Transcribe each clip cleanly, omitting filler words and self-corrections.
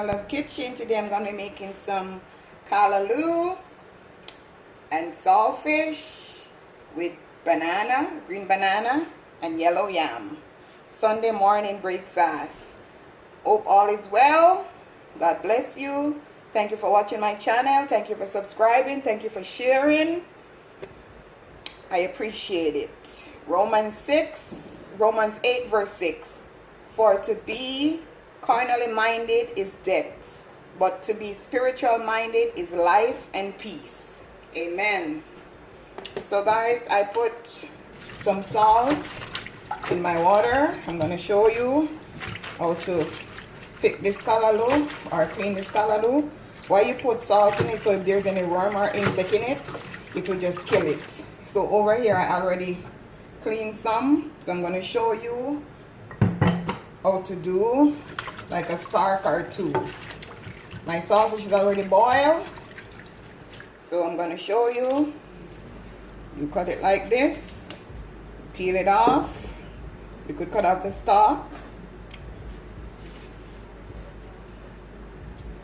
Love Kitchen. Today I'm going to be making some Calaloo and saltfish with banana, green banana, and yellow yam. Sunday morning breakfast. Hope all is well. God bless you. Thank you for watching my channel. Thank you for subscribing. Thank you for sharing. I appreciate it. Romans 8 verse 6. For to be carnally minded is death, but to be spiritual minded is life and peace. Amen. So guys, I put some salt in my water. I'm going to show you how to pick this Calaloo or clean this Calaloo. Why you put salt in it, so if there's any worm or insect in it, it will just kill it. So over here I already cleaned some, so I'm going to show you how to do like a stalk or two. My saltfish is already boiled, so I'm going to show you. You cut it like this, peel it off. You could cut off the stalk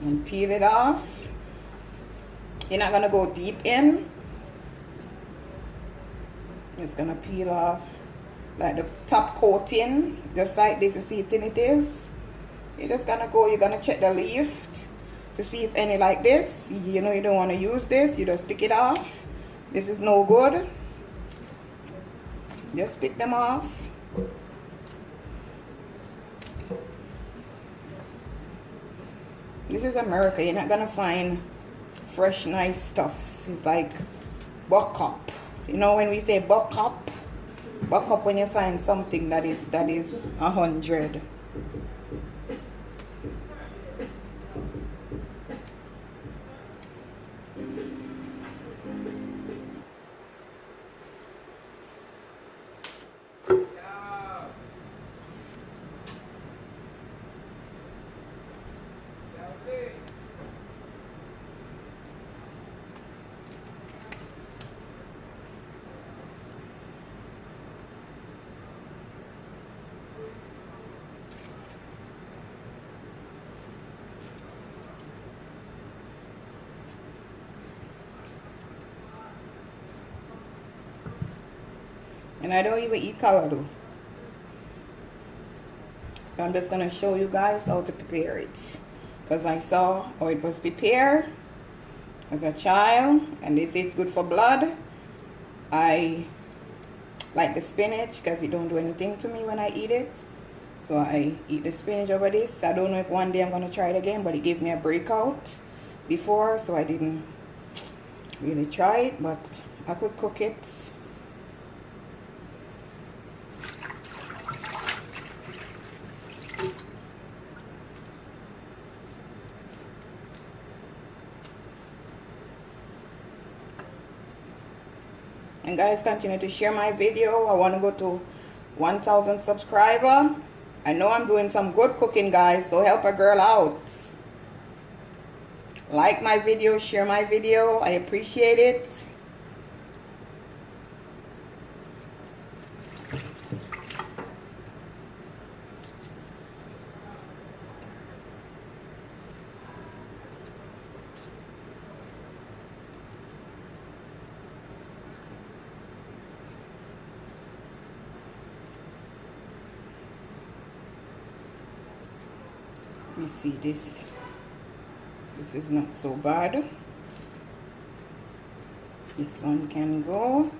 and peel it off. You're not going to go deep in. It's going to peel off like the top coating, just like this. You see how thin it is? You're just gonna go, you're gonna check the leaf to see if any like this. You know you don't want to use this, you just pick it off. This is no good. Just pick them off. This is America. You're not gonna find fresh nice stuff. It's like buck up. You know when we say buck up when you find something that is 100. And I don't even eat Calaloo. I'm just going to show you guys how to prepare it. Because I saw how it was prepared as a child. And they say it's good for blood. I like the spinach because it don't do anything to me when I eat it. So I eat the spinach over this. I don't know if one day I'm going to try it again. But it gave me a breakout before. So I didn't really try it. But I could cook it. And guys, continue to share my video. I want to go to 1,000 subscribers. I know I'm doing some good cooking, guys, so help a girl out. Like my video, share my video. I appreciate it. You see this is not so bad. This one can go.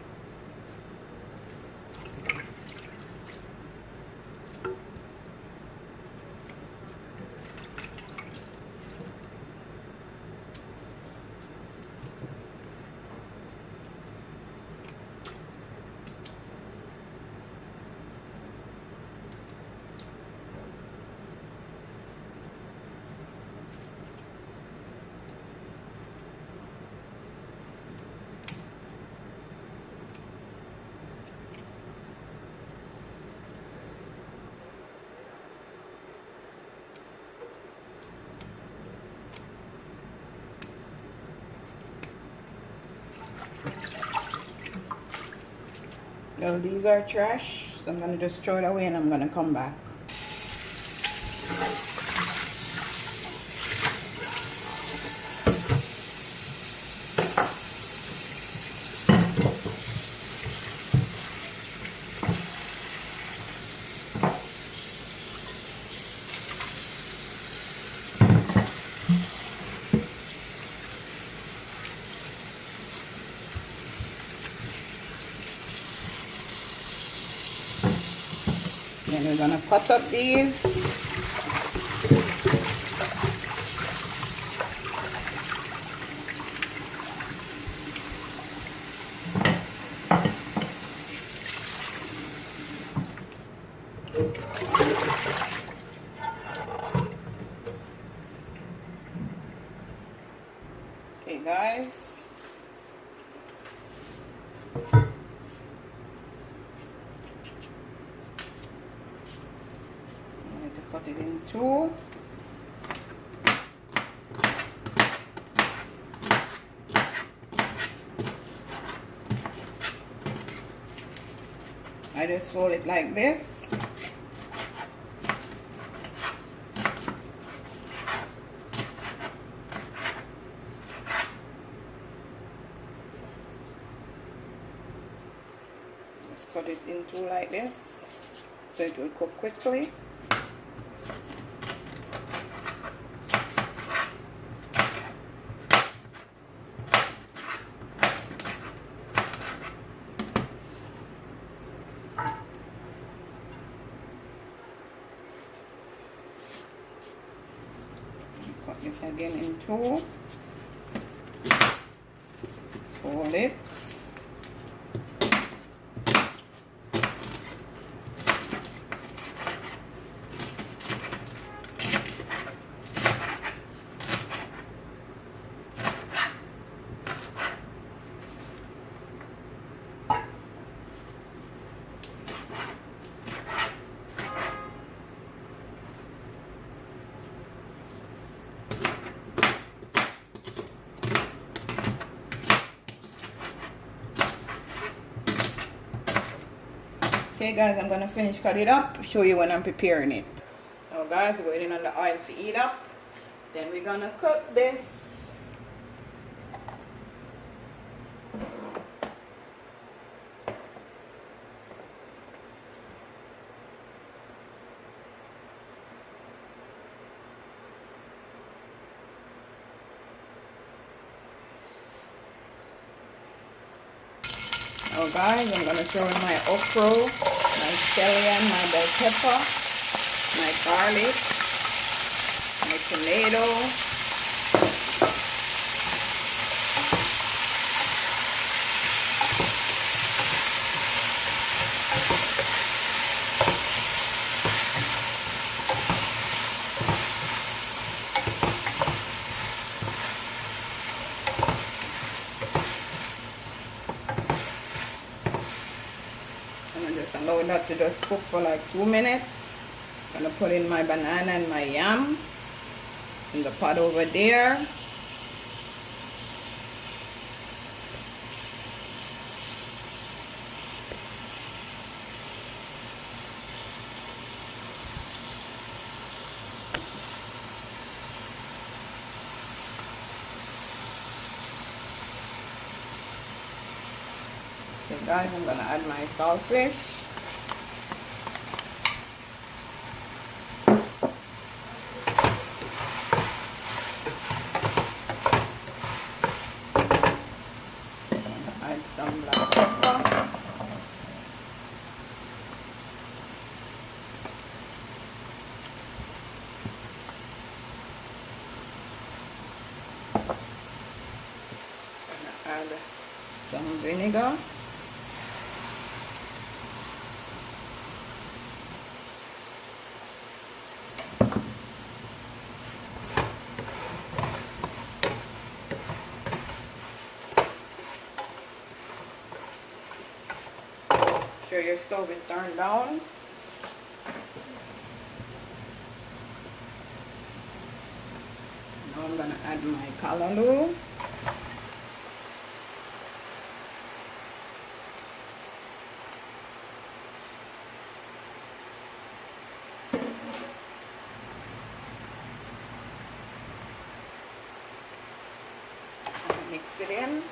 Well, these are trash, so I'm going to just throw it away and I'm going to come back. we're gonna cut up these. Okay, guys. I need to cut it in two. I just fold it like this. Just cut it in two like this, so it will cook quickly. Cut this again in two. Fold it. Okay guys, I'm gonna finish cut it up, show you when I'm preparing it. Now guys, we're waiting on the oil to heat up. Then we're gonna cook this. Now guys, I'm gonna throw in my okra, my scallion, my bell pepper, my garlic, my tomato, just allow that to just cook for like 2 minutes. I'm gonna put in my banana and my yam in the pot over there. Okay guys, I'm gonna add my saltfish. Add some black pepper. Add some vinegar. Sure your stove is turned down. Now I'm gonna add my callaloo. Mix it in.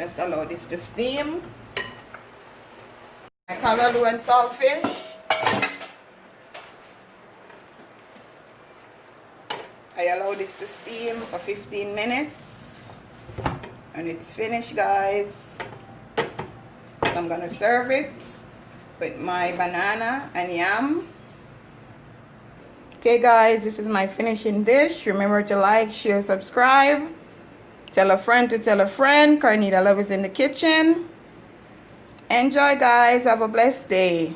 just allow this to steam. My Calaloo and saltfish. I allow this to steam for 15 minutes. And it's finished, guys. So I'm gonna serve it with my banana and yam. Okay guys, this is my finishing dish. Remember to like, share, subscribe. Tell a friend to tell a friend. Cornelia Love is in the kitchen. Enjoy guys. Have a blessed day.